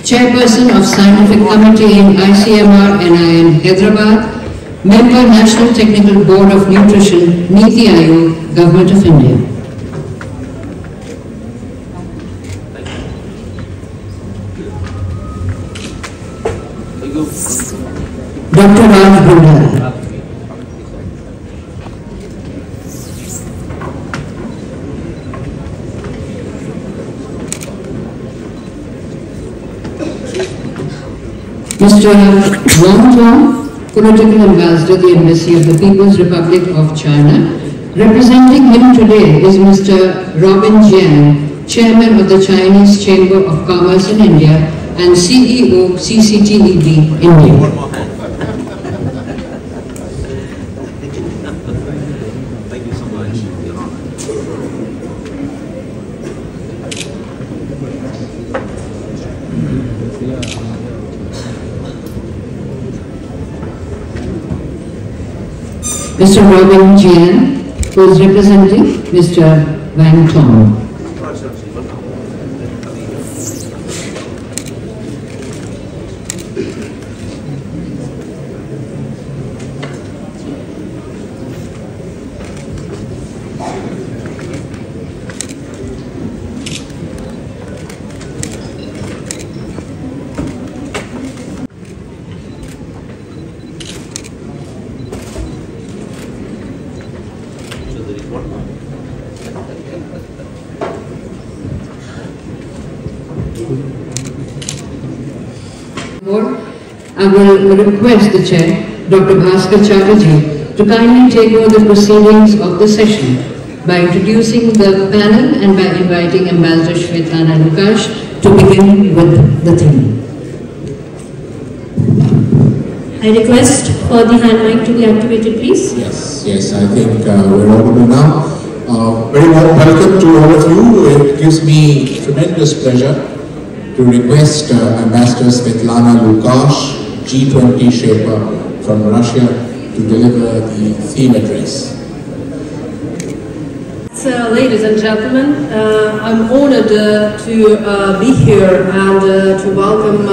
Chairperson of Scientific Committee in ICMR NIN Hyderabad, Member National Technical Board of Nutrition, Niti Aayog, Government of India. Dr. Raj Bhandari. Mr. Wang Zhuang, Political Ambassador, the Embassy of the People's Republic of China. Representing him today is Mr. Robin Jian, Chairman of the Chinese Chamber of Commerce in India and CEO CCTEB India. Mr. Robin Jian, who is representing Mr. Wang Tong. I will request the Chair, Dr. Bhaskar Chatterjee, to kindly take over the proceedings of the session by introducing the panel and by inviting Ambassador Svetlana Lukash to begin with the theme. I request for the hand mic to be activated, please. Yes, I think we're audible now. Very warm welcome to all of you. It gives me tremendous pleasure to request Ambassador Svetlana Lukash, G20 Sherpa from Russia, to deliver the theme address. Ladies and gentlemen, I'm honored to be here and to welcome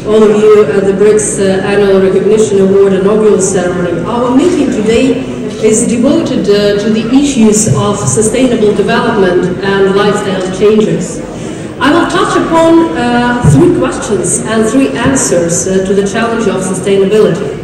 all of you at the BRICS Annual Recognition Award inaugural ceremony. Our meeting today is devoted to the issues of sustainable development and lifestyle changes. I will touch upon 3 questions and 3 answers to the challenge of sustainability.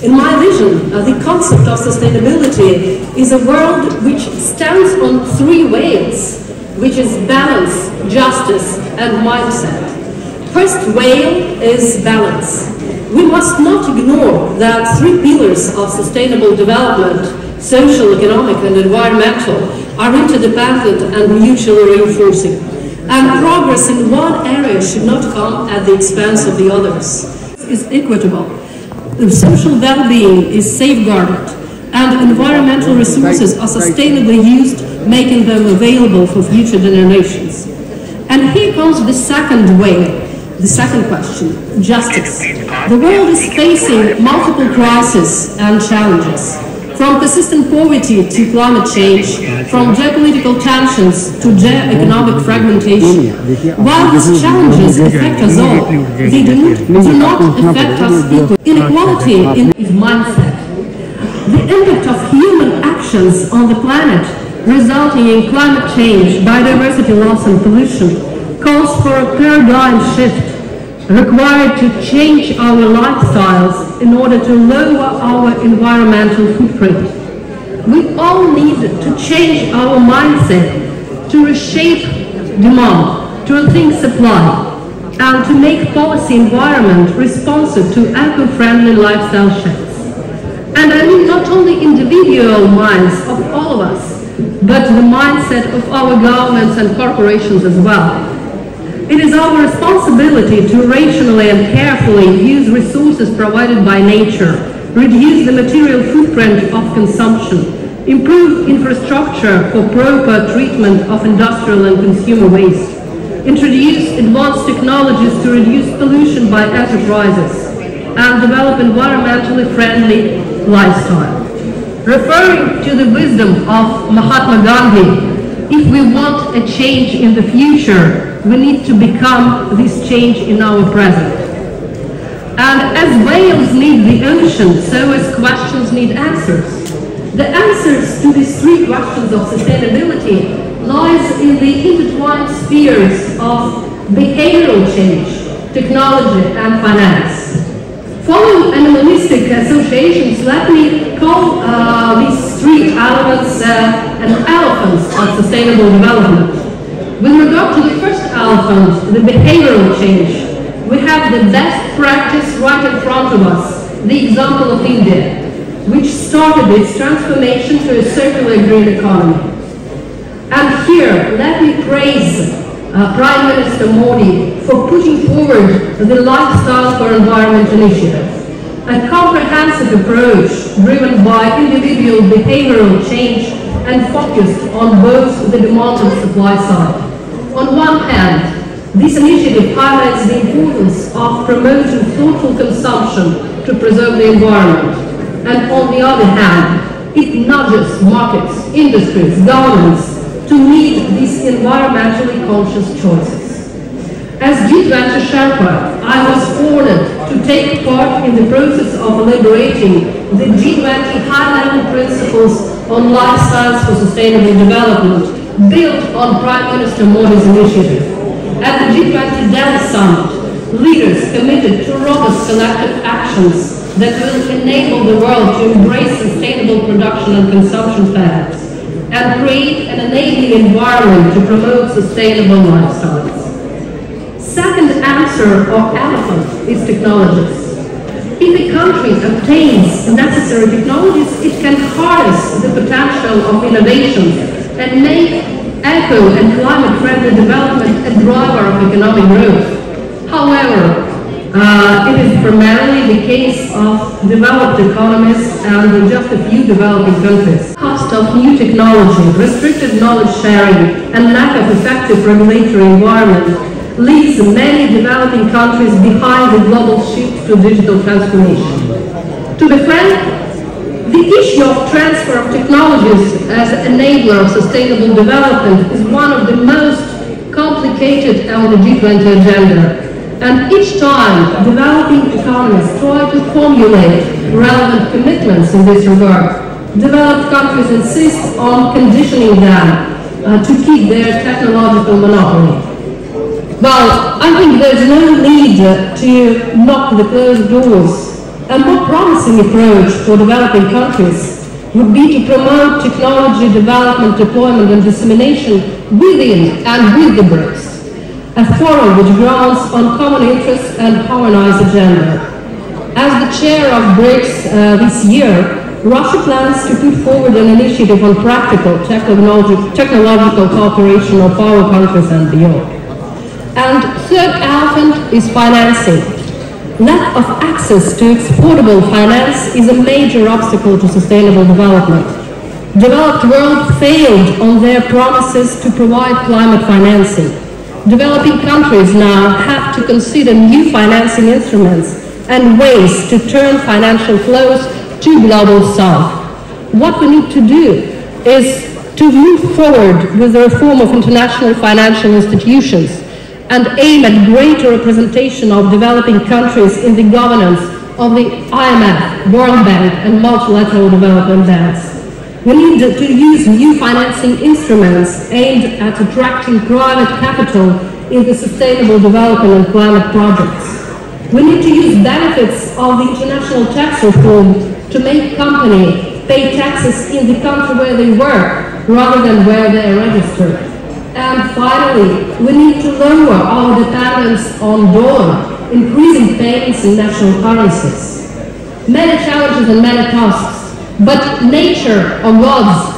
In my vision, the concept of sustainability is a world which stands on 3 whales, which is balance, justice, and mindset. First whale is balance. We must not ignore that 3 pillars of sustainable development, social, economic, and environmental, are interdependent and mutually reinforcing. And progress in one area should not come at the expense of the others. It's equitable. The social well-being is safeguarded, and environmental resources are sustainably used, making them available for future generations. And here comes the second wave, the second question, justice. The world is facing multiple crises and challenges, from persistent poverty to climate change, from geopolitical tensions to economic fragmentation. While these challenges affect us all, they do not affect us equally. Inequality is mindset. The impact of human actions on the planet, resulting in climate change, biodiversity loss and pollution, calls for a paradigm shift required to change our lifestyles in order to lower our environmental footprint. We all need to change our mindset to reshape demand, to rethink supply, and to make policy environment responsive to eco-friendly lifestyle shifts. And I mean not only individual minds of all of us, but the mindset of our governments and corporations as well. It is our responsibility to rationally and carefully use resources provided by nature, reduce the material footprint of consumption, improve infrastructure for proper treatment of industrial and consumer waste, introduce advanced technologies to reduce pollution by enterprises, and develop environmentally friendly lifestyle. Referring to the wisdom of Mahatma Gandhi, if we want a change in the future, we need to become this change in our present. And as whales need the ocean, so as questions need answers. The answers to these three questions of sustainability lies in the intertwined spheres of behavioral change, technology and finance. Following animalistic associations, let me call these three elements an elephants of sustainable development. With regard to the first elephant, the behavioral change, we have the best practice right in front of us, the example of India, which started its transformation to a circular green economy. And here, let me praise Prime Minister Modi for putting forward the Lifestyle for Environment initiative, a comprehensive approach driven by individual behavioral change and focused on both the demand and supply side. On one hand, this initiative highlights the importance of promoting thoughtful consumption to preserve the environment, and on the other hand, it nudges markets, industries, governments to meet these environmentally conscious choices. As G20 Sherpa, I was honored to take part in the process of elaborating the G20 high-level principles on lifestyles for sustainable development, built on Prime Minister Modi's initiative. At the G20 Delhi Summit, leaders committed to robust collective actions that will enable the world to embrace sustainable production and consumption patterns and create an enabling environment to promote sustainable lifestyles. Second answer or elephant is technologies. If a country obtains necessary technologies, it can harness the potential of innovation and make eco and climate-friendly development a driver of economic growth. However, it is primarily the case of developed economies and just a few developing countries. Cost of new technology, restricted knowledge sharing, and lack of effective regulatory environment leaves many developing countries behind the global shift to digital transformation. To be frank, the issue of transfer of technologies as an enabler of sustainable development is one of the most complicated on the G20 agenda. And each time developing economies try to formulate relevant commitments in this regard, developed countries insist on conditioning them to keep their technological monopoly. Well, I think there's no need to knock the closed doors. A more promising approach for developing countries would be to promote technology development, deployment and dissemination within and with the BRICS, a forum which grounds on common interests and harmonized agenda. As the chair of BRICS this year, Russia plans to put forward an initiative on practical technological cooperation of our countries and beyond. And third elephant is financing. Lack of access to exportable finance is a major obstacle to sustainable development. Developed world failed on their promises to provide climate financing. Developing countries now have to consider new financing instruments and ways to turn financial flows to global south. What we need to do is to move forward with the reform of international financial institutions and aim at greater representation of developing countries in the governance of the IMF, World Bank and multilateral development banks. We need to use new financing instruments aimed at attracting private capital in the sustainable development and climate projects. We need to use benefits of the international tax reform to make companies pay taxes in the country where they work rather than where they are registered. And finally, we need to lower our dependence on dollar, increasing payments in national currencies. Many challenges and many tasks, but nature or gods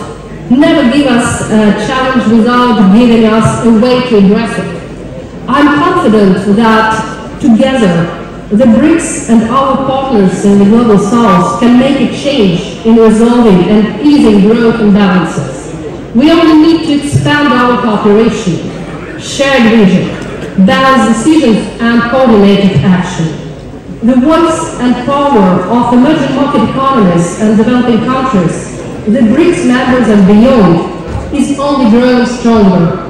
never give us a challenge without giving us a way to address it. I'm confident that together, the BRICS and our partners in the global south can make a change in resolving and easing growth imbalances. We only need to expand our cooperation, shared vision, balanced decisions and coordinated action. The voice and power of emerging market economies and developing countries, the BRICS members and beyond, is only growing stronger.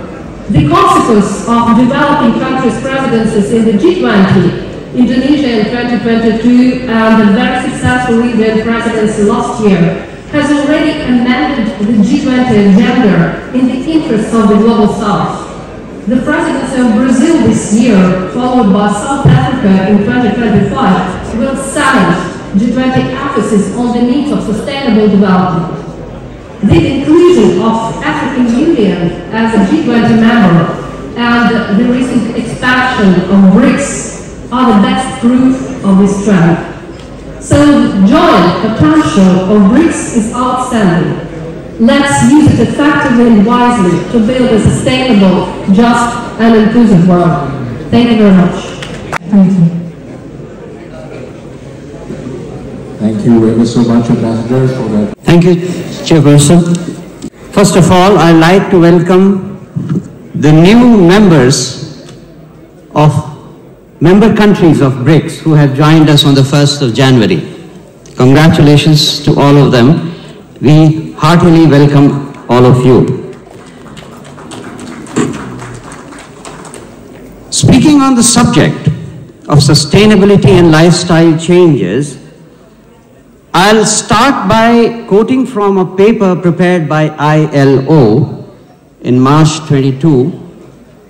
The consequence of developing countries' presidencies in the G20, Indonesia in 2022 and the very successful Libyan presidency last year, has already amended the G20 agenda in the interests of the global South. The presidency of Brazil this year, followed by South Africa in 2025, will cement G20 emphasis on the needs of sustainable development. The inclusion of African Union as a G20 member and the recent expansion of BRICS are the best proof of this trend. So the joint potential of BRICS is outstanding. Let's use it effectively and wisely to build a sustainable, just and inclusive world. Thank you very much. Thank you. Thank you ever so much, Ambassador, for that. Thank you, Chairperson. First of all, I'd like to welcome the new members of member countries of BRICS who have joined us on the 1st of January. Congratulations to all of them. We heartily welcome all of you. Speaking on the subject of sustainability and lifestyle changes, I'll start by quoting from a paper prepared by ILO in March 22,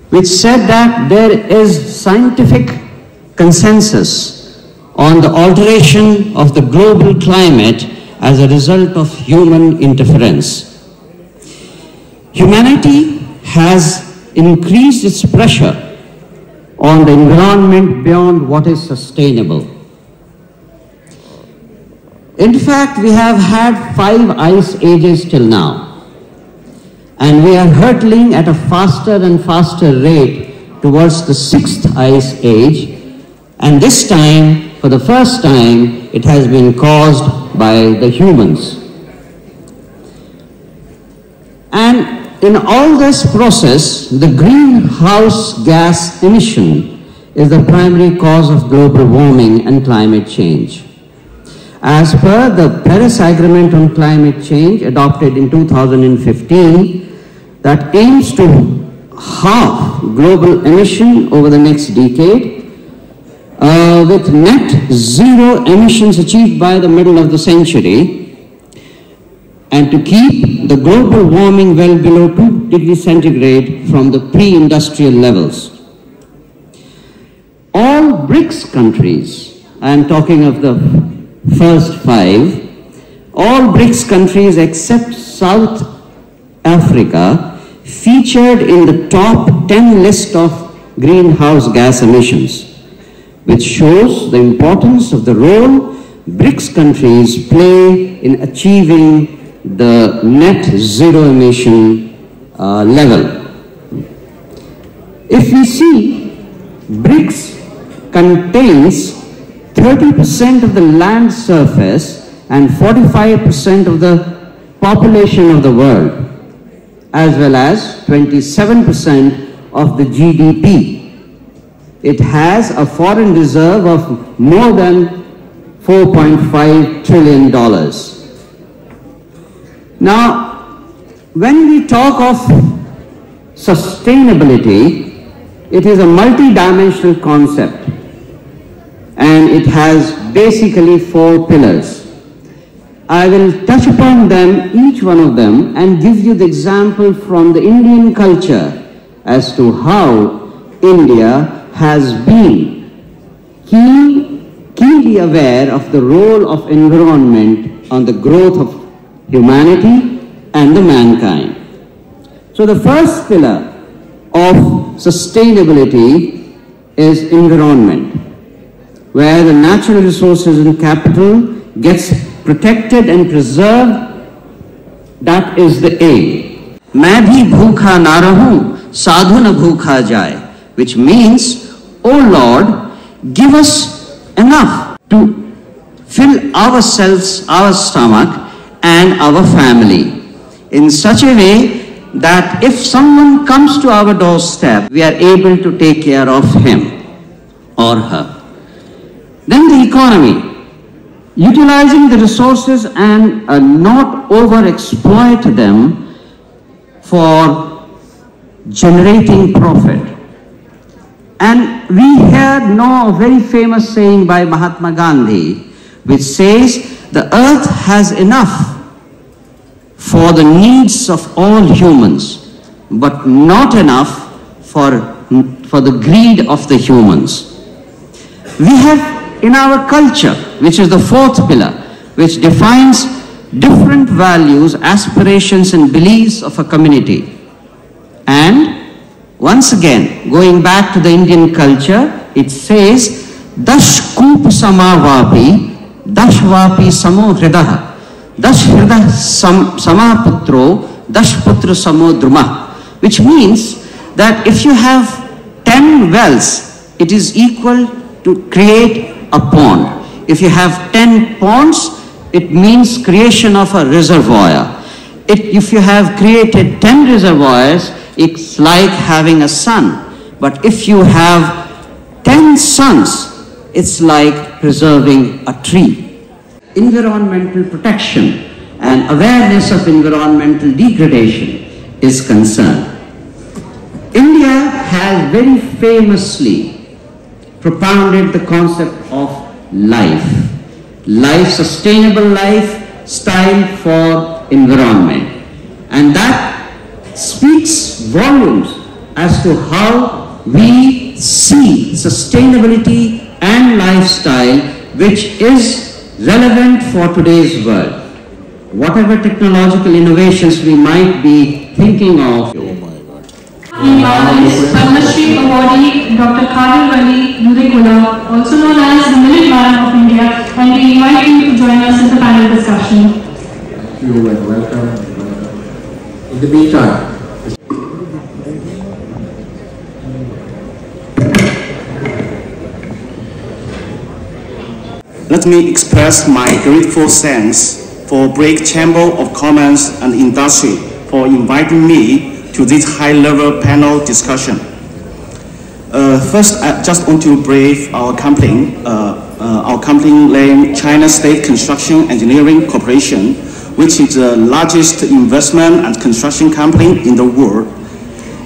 which said that there is scientific consensus on the alteration of the global climate as a result of human interference. Humanity has increased its pressure on the environment beyond what is sustainable. In fact, we have had 5 ice ages till now, and we are hurtling at a faster and faster rate towards the 6th ice age, and this time, for the first time, it has been caused by the humans. And in all this process, the greenhouse gas emission is the primary cause of global warming and climate change. As per the Paris Agreement on Climate Change adopted in 2015, that aims to halve global emission over the next decade, with net zero emissions achieved by the middle of the century, and to keep the global warming well below 2 degrees centigrade from the pre-industrial levels. All BRICS countries, I am talking of the first 5, all BRICS countries except South Africa featured in the top 10 list of greenhouse gas emissions, which shows the importance of the role BRICS countries play in achieving the net zero emission level. If we see, BRICS contains 30% of the land surface and 45% of the population of the world, as well as 27% of the GDP. It has a foreign reserve of more than $4.5 trillion. Now, when we talk of sustainability, it is a multi-dimensional concept, and it has basically 4 pillars. I will touch upon them, each one of them, and give you the example from the Indian culture as to how India has been keenly aware of the role of environment on the growth of humanity and the mankind. So the first pillar of sustainability is environment, where the natural resources and capital gets protected and preserved. That is the aim. मैं भी भूखा ना रहूं, साधु न भूखा जाए, which means, oh Lord, give us enough to fill ourselves, our stomach, and our family in such a way that if someone comes to our doorstep, we are able to take care of him or her. Then the economy, utilizing the resources and not overexploit them for generating profit. And we here know a very famous saying by Mahatma Gandhi, which says, the earth has enough for the needs of all humans, but not enough for the greed of the humans. We have in our culture, which is the fourth pillar, which defines different values, aspirations and beliefs of a community. And once again, going back to the Indian culture, it says, Dash Kup Samavapi, Dashvapi Samo Hridaha, Dash Hridah Samaputro, Dash Putra Samo Druma, which means that if you have 10 wells, it is equal to create a pond. If you have 10 ponds, it means creation of a reservoir. If you have created 10 reservoirs, it's like having a sun. But if you have 10 suns, it's like preserving a tree. Environmental protection and awareness of environmental degradation is concerned. India has very famously propounded the concept of life, sustainable lifestyle for environment. And that speaks volumes as to how we see sustainability and lifestyle, which is relevant for today's world. Whatever technological innovations we might be thinking of. Padma Shri awardee Dr. Khalid Wali Durekula, also known as the Minuteman of India, and we invite you to join us in the panel discussion. Thank you and welcome. In the meantime, let me express my grateful thanks for BRICS Chamber of Commerce and Industry for inviting me to this high-level panel discussion. First, I just want to brief our company. Our company named China State Construction Engineering Corporation, which is the largest investment and construction company in the world.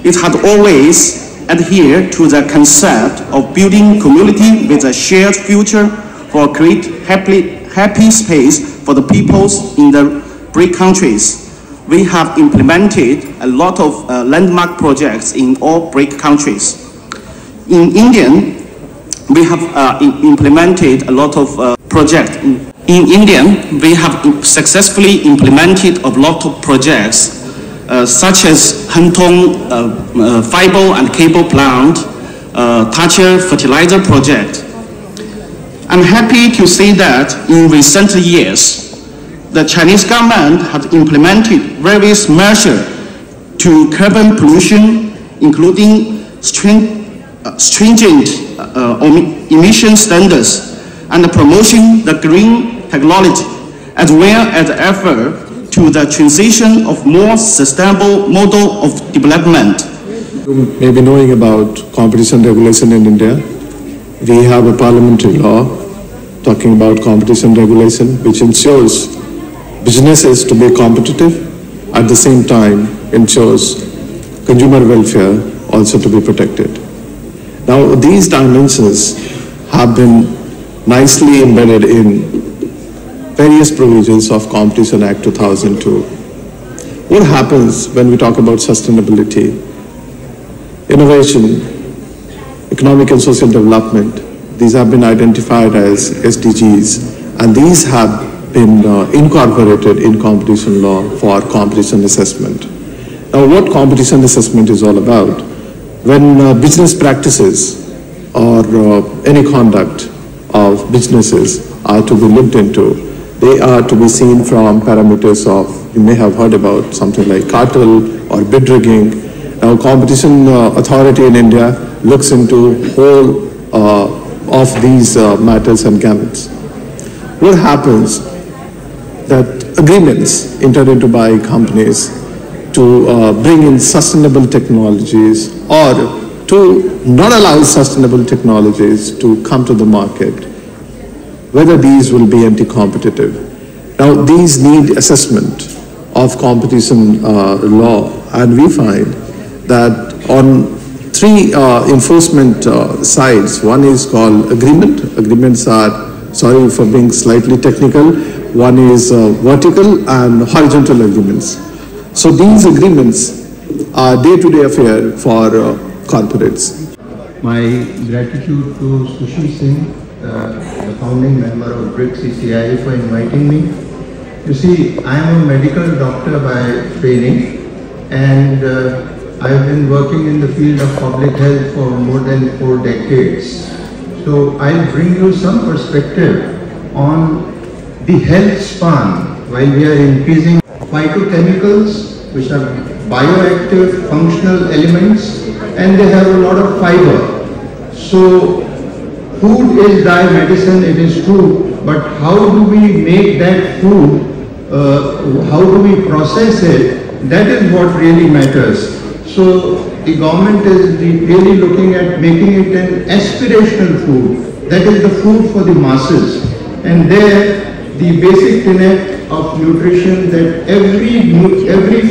It had always adhered to the concept of building community with a shared future for create happy space for the peoples in the BRICS countries. We have implemented a lot of landmark projects in all BRICS countries. In India, we have implemented a lot of projects. In India, we have successfully implemented a lot of projects such as Hantong fiber and cable plant, Tachir fertilizer project. I'm happy to say that in recent years, the Chinese government has implemented various measures to curb pollution, including stringent emission standards and promoting the green technology, as well as the effort to the transition of more sustainable model of development. You may be knowing about competition regulation in India. We have a parliamentary law talking about competition regulation, which ensures businesses to be competitive, at the same time ensures consumer welfare also to be protected. Now, these dimensions have been nicely embedded in various provisions of Competition Act 2002. What happens when we talk about sustainability, innovation, economic and social development? These have been identified as SDGs, and these have been incorporated in competition law for competition assessment. Now, what competition assessment is all about? When business practices or any conduct of businesses are to be looked into, they are to be seen from parameters of, you may have heard about something like cartel or bid rigging. Now, competition authority in India looks into whole of these matters and gamuts. What happens that agreements entered into by companies to bring in sustainable technologies or to not allow sustainable technologies to come to the market, whether these will be anti-competitive. Now, these need assessment of competition law, and we find that on three enforcement sides. One is called agreement. Agreements are, sorry for being slightly technical, one is vertical and horizontal agreements. So these agreements are day-to-day affair for corporates. My gratitude to Sushi Singh, the founding member of BRICS CCI, for inviting me. You see, I am a medical doctor by training, and I have been working in the field of public health for more than 4 decades. So I'll bring you some perspective on the health span while we are increasing phytochemicals, which are bioactive functional elements, and they have a lot of fiber. So food is thy medicine, it is true, but how do we make that food, how do we process it, that is what really matters. So the government is really looking at making it an aspirational food, that is the food for the masses. And there the basic tenet of nutrition, that every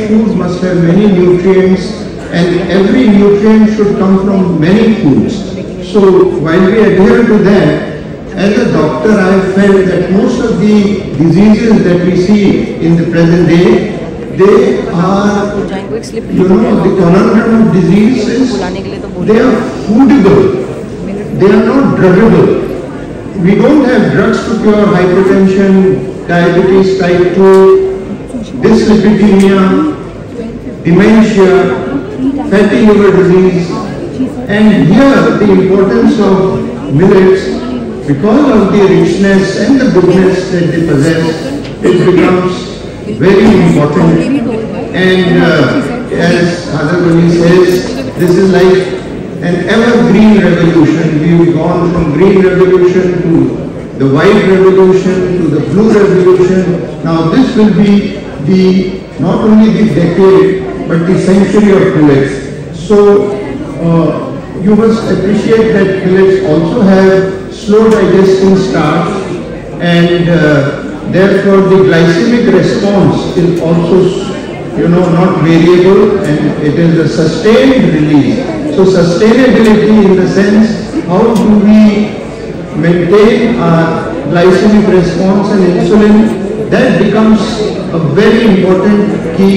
food must have many nutrients, and every nutrient should come from many foods. So while we adhere to that, as a doctor I have felt that most of the diseases that we see in the present day, they are, the conundrum of diseases, they are foodable, they are not druggable. We don't have drugs to cure hypertension, diabetes type 2, dyslipidemia, dementia, fatty liver disease. And here the importance of millets, because of the richness and the goodness that they possess, it becomes very important. And as Hadar says, this is like an evergreen revolution. We've gone from green revolution to the white revolution to the blue revolution. Now this will be not only the decade but the century of millets. So you must appreciate that millets also have slow digesting starch, and therefore the glycemic response is also not variable, and it is a sustained release. So sustainability in the sense, how do we maintain our glycemic response and insulin, that becomes a very important key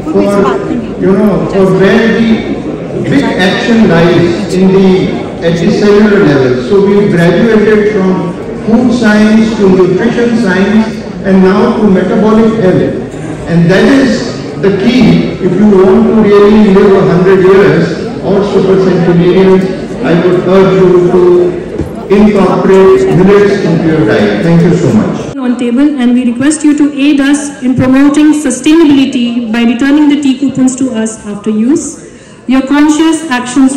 for where the big action lies at the cellular level. So we graduated from food science to nutrition science and now to metabolic health, and that is the key. If you want to really live 100 years or supercentenarians, I would urge you to incorporate millets into your diet. Thank you so much. On table, and we request you to aid us in promoting sustainability by returning the tea coupons to us after use. Your conscious actions